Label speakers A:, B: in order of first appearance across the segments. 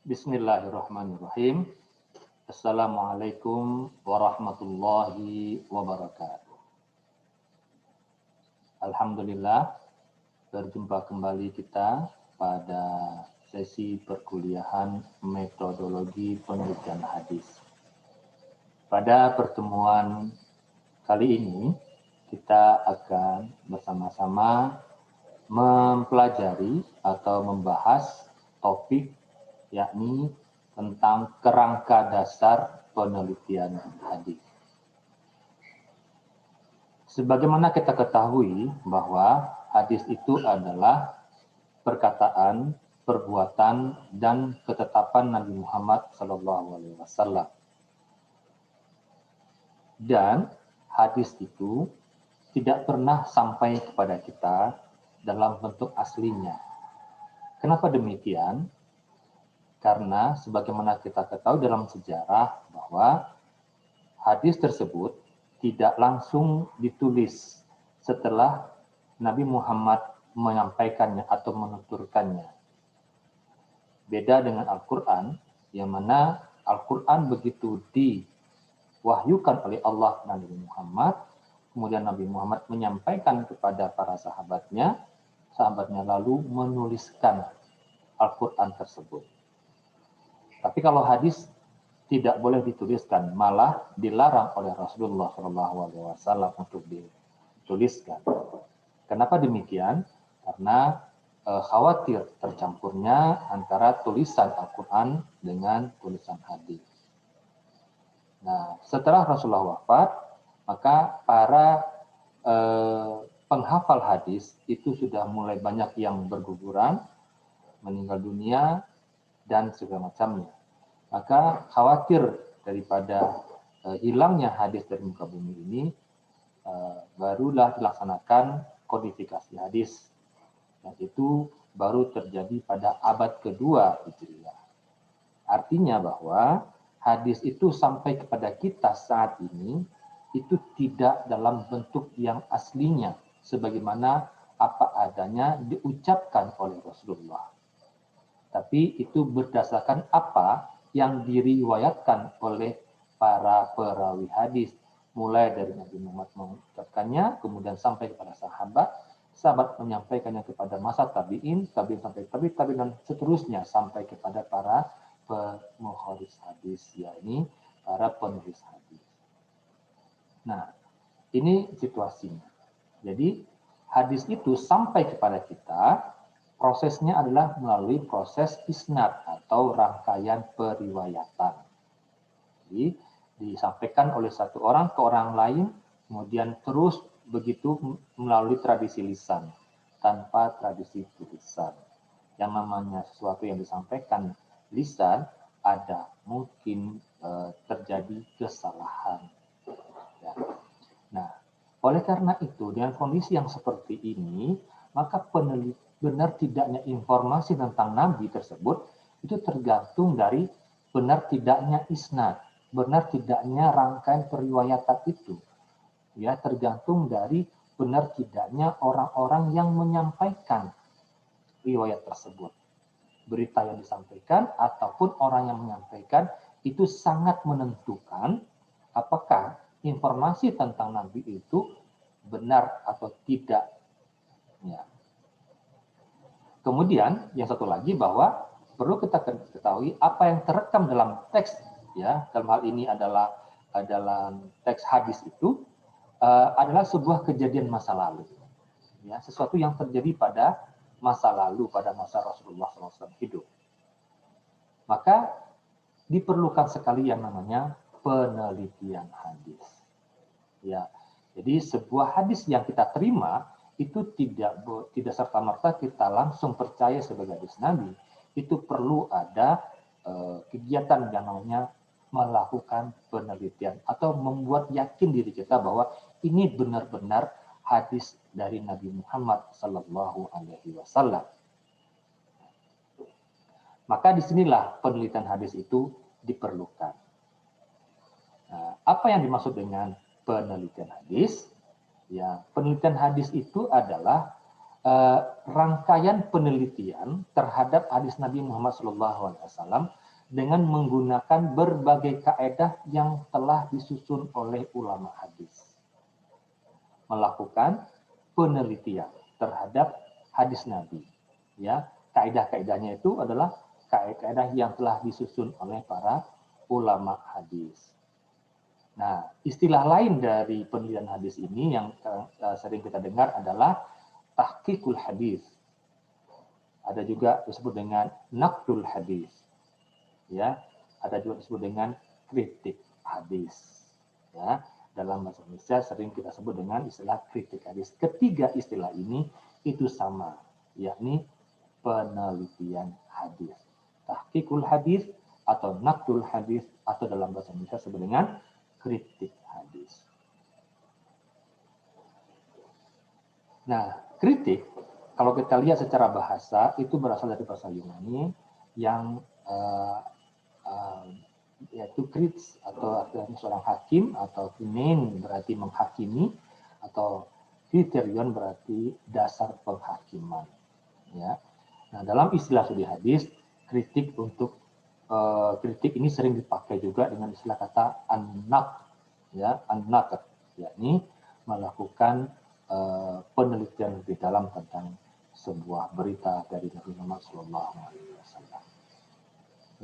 A: Bismillahirrahmanirrahim. Assalamualaikum warahmatullahi wabarakatuh. Alhamdulillah, berjumpa kembali kita pada sesi perkuliahan metodologi penelitian hadis. Pada pertemuan kali ini, kita akan bersama-sama mempelajari atau membahas topik yakni tentang kerangka dasar penelitian hadis. Sebagaimana kita ketahui bahwa hadis itu adalah perkataan, perbuatan, dan ketetapan Nabi Muhammad SAW. Dan hadis itu tidak pernah sampai kepada kita dalam bentuk aslinya. Kenapa demikian? Karena sebagaimana kita ketahui dalam sejarah bahwa hadis tersebut tidak langsung ditulis setelah Nabi Muhammad menyampaikannya atau menuturkannya. Beda dengan Al-Quran, yang mana Al-Quran begitu diwahyukan oleh Allah Nabi Muhammad, kemudian Nabi Muhammad menyampaikan kepada para sahabatnya lalu menuliskan Al-Quran tersebut. Tapi kalau hadis tidak boleh dituliskan, malah dilarang oleh Rasulullah SAW untuk dituliskan. Kenapa demikian? Karena khawatir tercampurnya antara tulisan Al-Quran dengan tulisan hadis. Nah, setelah Rasulullah wafat, maka para penghafal hadis itu sudah mulai banyak yang berguguran, meninggal dunia, dan segala macamnya. Maka khawatir daripada hilangnya hadis dari muka bumi ini, barulah dilaksanakan kodifikasi hadis. Dan itu baru terjadi pada abad kedua Hijriah. Artinya bahwa hadis itu sampai kepada kita saat ini itu tidak dalam bentuk yang aslinya sebagaimana apa adanya diucapkan oleh Rasulullah. Tapi itu berdasarkan apa yang diriwayatkan oleh para perawi hadis, mulai dari Nabi Muhammad mengucapkannya, kemudian sampai kepada sahabat, sahabat menyampaikannya kepada masa tabi'in, tabi'in sampai tabi'in, dan seterusnya sampai kepada para pemuhaddits hadis, yakni para penulis hadis. Nah, ini situasinya. Jadi, hadis itu sampai kepada kita, prosesnya adalah melalui proses isnad atau rangkaian periwayatan. Jadi disampaikan oleh satu orang ke orang lain, kemudian terus begitu melalui tradisi lisan, tanpa tradisi tulisan. Yang namanya sesuatu yang disampaikan lisan, ada mungkin terjadi kesalahan. Ya. Nah, oleh karena itu, dengan kondisi yang seperti ini, maka benar tidaknya informasi tentang Nabi tersebut itu tergantung dari benar tidaknya isnad, benar tidaknya rangkaian periwayatan itu. Ya, tergantung dari benar tidaknya orang-orang yang menyampaikan riwayat tersebut. Berita yang disampaikan ataupun orang yang menyampaikan itu sangat menentukan apakah informasi tentang Nabi itu benar atau tidak. Ya. Kemudian yang satu lagi bahwa perlu kita ketahui apa yang terekam dalam teks, ya, dalam hal ini adalah teks hadis itu adalah sebuah kejadian masa lalu, ya, sesuatu yang terjadi pada masa lalu, pada masa Rasulullah SAW hidup. Maka diperlukan sekali yang namanya penelitian hadis. Ya, jadi sebuah hadis yang kita terima itu tidak serta-merta kita langsung percaya sebagai hadis Nabi. Itu perlu ada kegiatan yang namanya melakukan penelitian atau membuat yakin diri kita bahwa ini benar-benar hadis dari Nabi Muhammad Sallallahu Alaihi Wasallam. Maka disinilah penelitian hadis itu diperlukan. Nah, apa yang dimaksud dengan penelitian hadis? Ya, penelitian hadis itu adalah rangkaian penelitian terhadap hadis Nabi Muhammad SAW dengan menggunakan berbagai kaedah yang telah disusun oleh ulama hadis. Melakukan penelitian terhadap hadis Nabi. Ya, kaedah-kaedahnya itu adalah kaedah yang telah disusun oleh para ulama hadis. Nah, istilah lain dari penelitian hadis ini yang sering kita dengar adalah tahqiqul hadis. Ada juga disebut dengan naqdul hadis. Ya, ada juga disebut dengan kritik hadis. Ya, dalam bahasa Indonesia sering kita sebut dengan istilah kritik hadis. Ketiga istilah ini itu sama, yakni penelitian hadis. Tahqiqul hadis atau naqdul hadis atau dalam bahasa Indonesia disebut dengan kritik hadis. Nah, kritik kalau kita lihat secara bahasa itu berasal dari bahasa Yunani yang yaitu krits atau artinya seorang hakim, atau krimen berarti menghakimi, atau kriterion berarti dasar penghakiman. Ya. Nah, dalam istilah studi hadis, kritik untuk kritik ini sering dipakai juga dengan istilah kata an-naqd, ya, an-naqd, yakni melakukan penelitian lebih dalam tentang sebuah berita dari Nabi Muhammad SAW.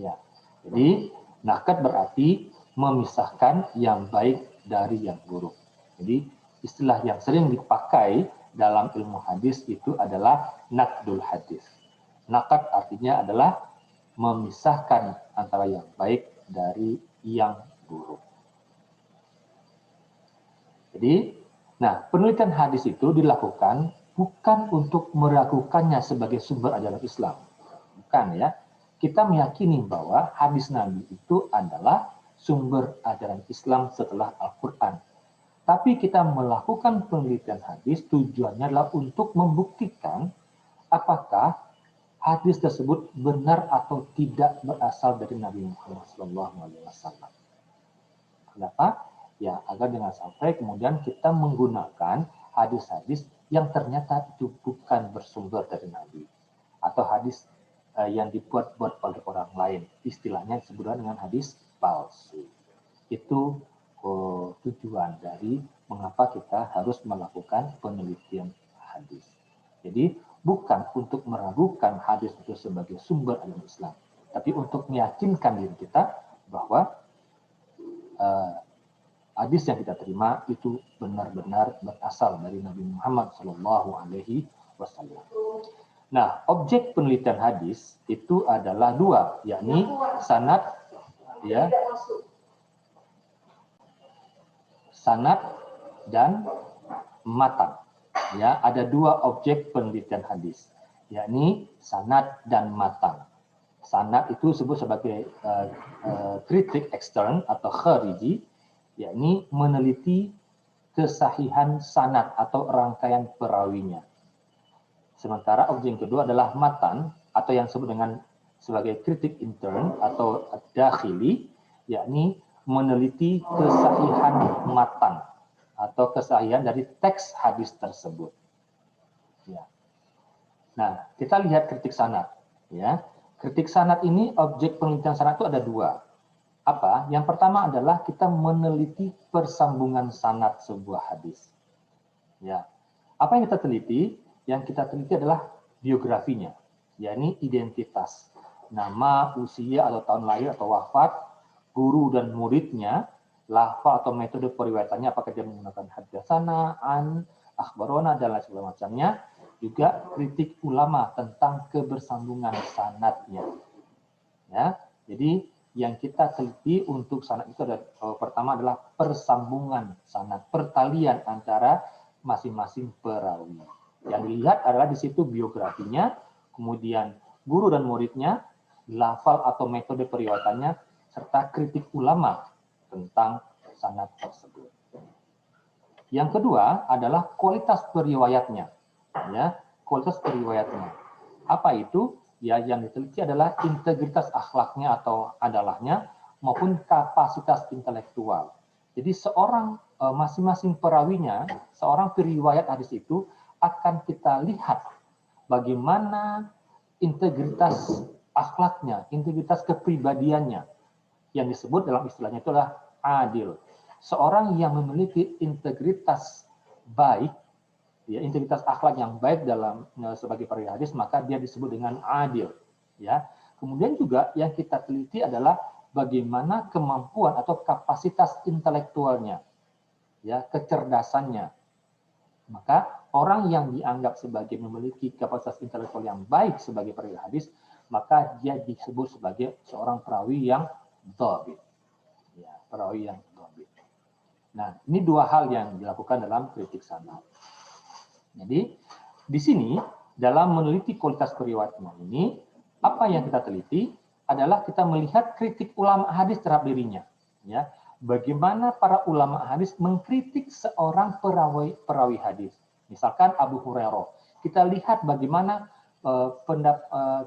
A: Ya, jadi naqd berarti memisahkan yang baik dari yang buruk. Jadi istilah yang sering dipakai dalam ilmu hadis itu adalah naqdul hadis. Naqd artinya adalah memisahkan antara yang baik dari yang buruk. Jadi, nah, penelitian hadis itu dilakukan bukan untuk meragukannya sebagai sumber ajaran Islam. Bukan ya. Kita meyakini bahwa hadis Nabi itu adalah sumber ajaran Islam setelah Al-Quran. Tapi kita melakukan penelitian hadis tujuannya adalah untuk membuktikan apakah hadis tersebut benar atau tidak berasal dari Nabi Muhammad SAW. Kenapa? Ya, agar jangan sampai kemudian kita menggunakan hadis-hadis yang ternyata itu bukan bersumber dari Nabi. Atau hadis yang dibuat-buat oleh orang lain. Istilahnya disebut dengan hadis palsu. Itu tujuan dari mengapa kita harus melakukan penelitian hadis. Jadi bukan untuk meragukan hadis itu sebagai sumber agama Islam, tapi untuk meyakinkan diri kita bahwa hadis yang kita terima itu benar-benar berasal dari Nabi Muhammad SAW. Nah, objek penelitian hadis itu adalah dua, yakni sanad, ya, sanad dan matan. Ya, ada dua objek penelitian hadis, yakni sanad dan matan. Sanad itu disebut sebagai kritik ekstern atau khariji, yakni meneliti kesahihan sanad atau rangkaian perawinya. Sementara objek yang kedua adalah matan atau yang disebut dengan sebagai kritik intern atau dakhili, yakni meneliti kesahihan matan atau kesahihan dari teks hadis tersebut. Ya. Nah, kita lihat kritik sanad. Ya, kritik sanad ini, objek penelitian sanad itu ada dua. Apa? Yang pertama adalah kita meneliti persambungan sanad sebuah hadis. Ya, apa yang kita teliti? Yang kita teliti adalah biografinya, yakni identitas, nama, usia atau tahun lahir atau wafat, guru dan muridnya, lafal atau metode periwayatannya, apakah dia menggunakan hadatsana, an, akhbarona, dan lain sebagainya macamnya. Juga kritik ulama tentang kebersambungan sanadnya. Ya, jadi yang kita teliti untuk sanad itu adalah pertama adalah persambungan sanad, pertalian antara masing-masing perawi. Yang dilihat adalah di situ biografinya, kemudian guru dan muridnya, lafal atau metode periwayatannya, serta kritik ulama tentang sanad tersebut. Yang kedua adalah kualitas periwayatnya. Ya, kualitas periwayatnya. Apa itu? Ya, yang diteliti adalah integritas akhlaknya atau adalahnya maupun kapasitas intelektual. Jadi seorang masing-masing perawinya, seorang periwayat hadis itu akan kita lihat bagaimana integritas akhlaknya, integritas kepribadiannya, yang disebut dalam istilahnya itulah adil. Seorang yang memiliki integritas baik, ya, integritas akhlak yang baik dalam sebagai perawi hadis, maka dia disebut dengan adil. Ya. Kemudian juga yang kita teliti adalah bagaimana kemampuan atau kapasitas intelektualnya, ya, kecerdasannya. Maka orang yang dianggap sebagai memiliki kapasitas intelektual yang baik sebagai perawi hadis, maka dia disebut sebagai seorang perawi yang dhabit. Ya, perawi yang dhabit. Nah, ini dua hal yang dilakukan dalam kritik sanad. Jadi, di sini dalam meneliti kualitas periwayatan ini, apa yang kita teliti adalah kita melihat kritik ulama hadis terhadap dirinya. Ya, bagaimana para ulama hadis mengkritik seorang perawi hadis. Misalkan Abu Hurairah. Kita lihat bagaimana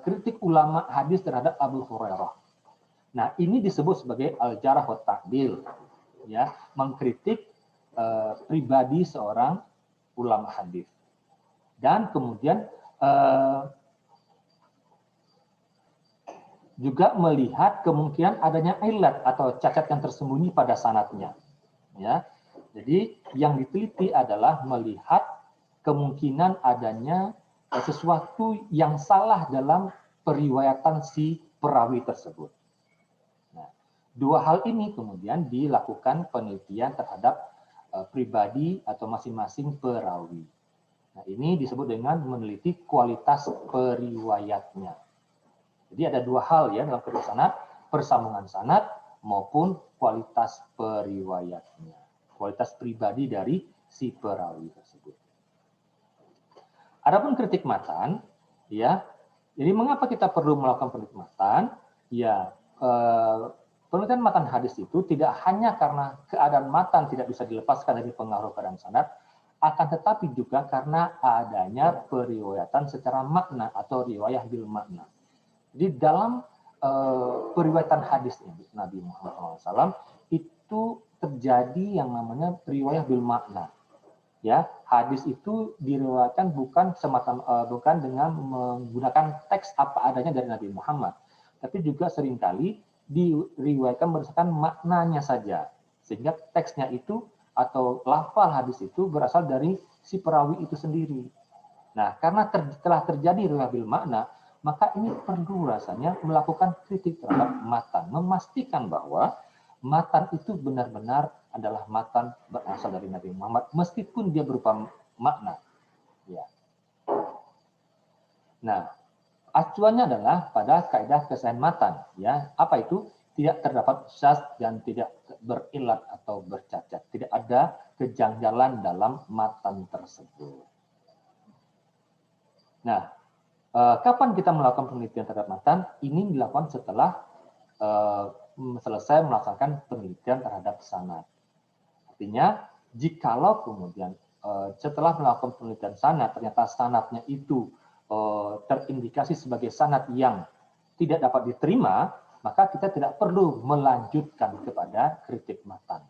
A: kritik ulama hadis terhadap Abu Hurairah. Nah, ini disebut sebagai al-jarh wa ta'dil, ya, mengkritik pribadi seorang ulama hadis. Dan kemudian juga melihat kemungkinan adanya ilat atau cacat yang tersembunyi pada sanadnya. Ya, jadi yang diteliti adalah melihat kemungkinan adanya sesuatu yang salah dalam periwayatan si perawi tersebut. Nah, dua hal ini kemudian dilakukan penelitian terhadap pribadi atau masing-masing perawi. Nah, ini disebut dengan meneliti kualitas periwayatnya. Jadi ada dua hal ya dalam kritik sanad, persambungan sanad maupun kualitas periwayatnya, kualitas pribadi dari si perawi tersebut. Adapun kritik matan, ya, jadi mengapa kita perlu melakukan penelitian matan? Ya, penelitian matan hadis itu tidak hanya karena keadaan matan tidak bisa dilepaskan dari pengaruh keadaan sanad, akan tetapi juga karena adanya periwayatan secara makna atau riwayah bil makna. Jadi dalam periwayatan hadis Nabi Muhammad SAW itu terjadi yang namanya riwayah bil makna. Ya, hadis itu diriwayatkan bukan bukan dengan menggunakan teks apa adanya dari Nabi Muhammad, tapi juga seringkali diriwayatkan berdasarkan maknanya saja, sehingga teksnya itu atau lafal hadis itu berasal dari si perawi itu sendiri. Nah, karena telah terjadi riwayat bil makna, maka ini perlu rasanya melakukan kritik terhadap matan, memastikan bahwa matan itu benar-benar adalah matan berasal dari Nabi Muhammad, meskipun dia berupa makna. Ya. Nah, acuannya adalah pada kaidah kesahihan matan. Ya, apa itu? Tidak terdapat syaz dan tidak berilat atau bercacat. Tidak ada kejanggalan dalam matan tersebut. Nah, kapan kita melakukan penelitian terhadap matan? Ini dilakukan setelah selesai melaksanakan penelitian terhadap sanad. Artinya, jikalau kemudian setelah melakukan penelitian sanad, ternyata sanadnya itu terindikasi sebagai sanad yang tidak dapat diterima, maka kita tidak perlu melanjutkan kepada kritik matan.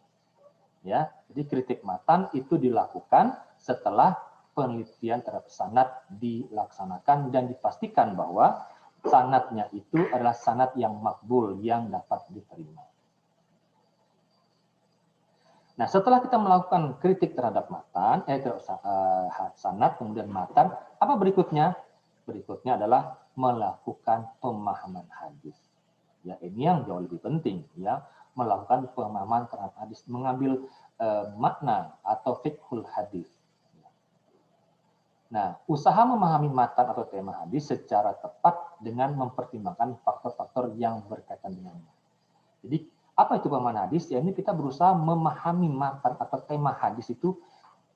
A: Ya, jadi kritik matan itu dilakukan setelah penelitian terhadap sanad dilaksanakan dan dipastikan bahwa sanadnya itu adalah sanad yang makbul, yang dapat diterima. Nah, setelah kita melakukan kritik terhadap matan, sanad, kemudian matan, apa berikutnya? Berikutnya adalah melakukan pemahaman hadis. Ya, ini yang jauh lebih penting, ya, melakukan pemahaman terhadap hadis, mengambil makna atau fiqhul hadis. Nah, usaha memahami matan atau tema hadis secara tepat dengan mempertimbangkan faktor-faktor yang berkaitan dengannya. Jadi, apa itu pemahaman hadis? Ya, ini kita berusaha memahami matan atau tema hadis itu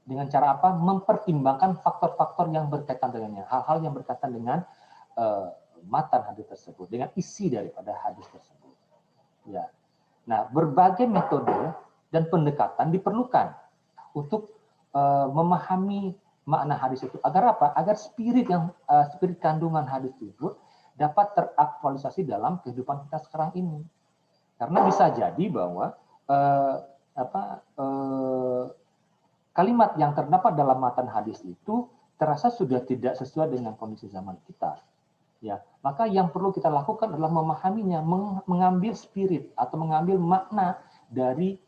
A: dengan cara apa? Mempertimbangkan faktor-faktor yang berkaitan dengannya, hal-hal yang berkaitan dengan matan hadis tersebut, dengan isi daripada hadis tersebut. Ya. Nah, berbagai metode dan pendekatan diperlukan untuk memahami makna hadis itu. Agar apa? Agar spirit kandungan hadis tersebut dapat teraktualisasi dalam kehidupan kita sekarang ini. Karena bisa jadi bahwa kalimat yang terdapat dalam matan hadis itu terasa sudah tidak sesuai dengan kondisi zaman kita. Ya, maka yang perlu kita lakukan adalah memahaminya, mengambil spirit atau mengambil makna dari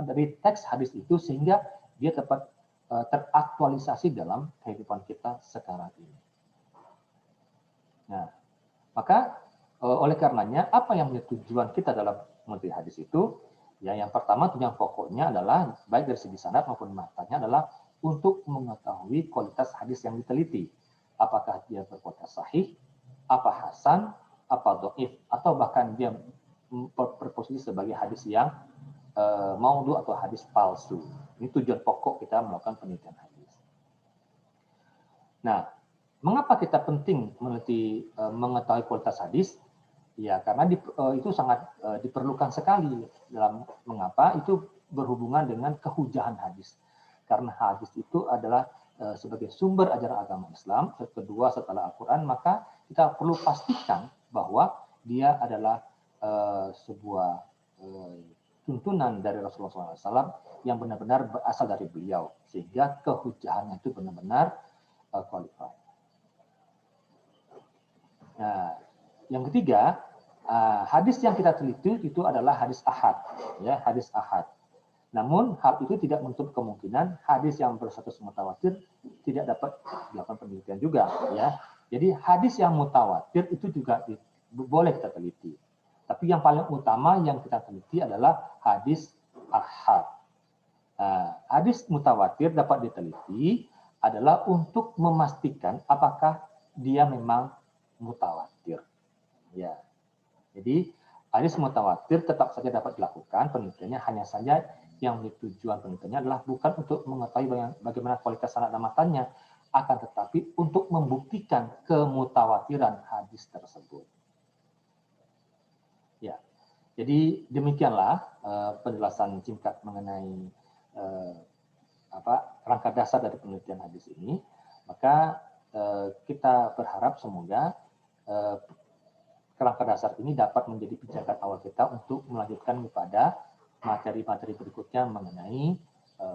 A: dari teks hadis itu sehingga dia dapat teraktualisasi dalam kehidupan kita sekarang ini. Nah, maka oleh karenanya apa yang menjadi tujuan kita dalam meneliti hadis itu? Ya, yang pertama tujuan pokoknya adalah baik dari segi sanad maupun matanya adalah untuk mengetahui kualitas hadis yang diteliti. Apakah dia berkualitas sahih, apa hasan, apa dhaif, atau bahkan dia berposisi sebagai hadis yang maudhu atau hadis palsu. Ini tujuan pokok kita melakukan penelitian hadis. Nah, mengapa kita penting mengetahui kualitas hadis? Ya, karena itu sangat diperlukan sekali dalam mengapa itu berhubungan dengan kehujahan hadis. Karena hadis itu adalah sebagai sumber ajaran agama Islam, kedua setelah Al-Quran, maka kita perlu pastikan bahwa dia adalah sebuah tuntunan dari Rasulullah SAW yang benar-benar berasal dari beliau, sehingga kehujahannya itu benar-benar qualified. Nah, yang ketiga, hadis yang kita teliti itu adalah hadis ahad, ya, hadis ahad. Namun hal itu tidak menutup kemungkinan hadis yang berstatus mutawatir tidak dapat dilakukan penelitian juga, ya. Jadi hadis yang mutawatir itu juga boleh kita teliti. Tapi yang paling utama yang kita teliti adalah hadis ahad. Hadis mutawatir dapat diteliti adalah untuk memastikan apakah dia memang mutawatir. Ya. Jadi hadis mutawatir tetap saja dapat dilakukan penelitiannya, hanya saja yang tujuan penelitiannya adalah bukan untuk mengetahui bagaimana kualitas sanad dan matanya, akan tetapi untuk membuktikan kemutawatiran hadis tersebut. Ya. Jadi demikianlah penjelasan singkat mengenai rangka dasar dari penelitian hadis ini. Maka kita berharap semoga kerangka dasar ini dapat menjadi pijakan awal kita untuk melanjutkan kepada materi-materi berikutnya mengenai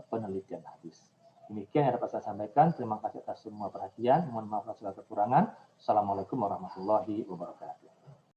A: penelitian hadis. Demikian yang dapat saya sampaikan. Terima kasih atas semua perhatian. Mohon maaf atas segala kekurangan. Assalamualaikum warahmatullahi wabarakatuh.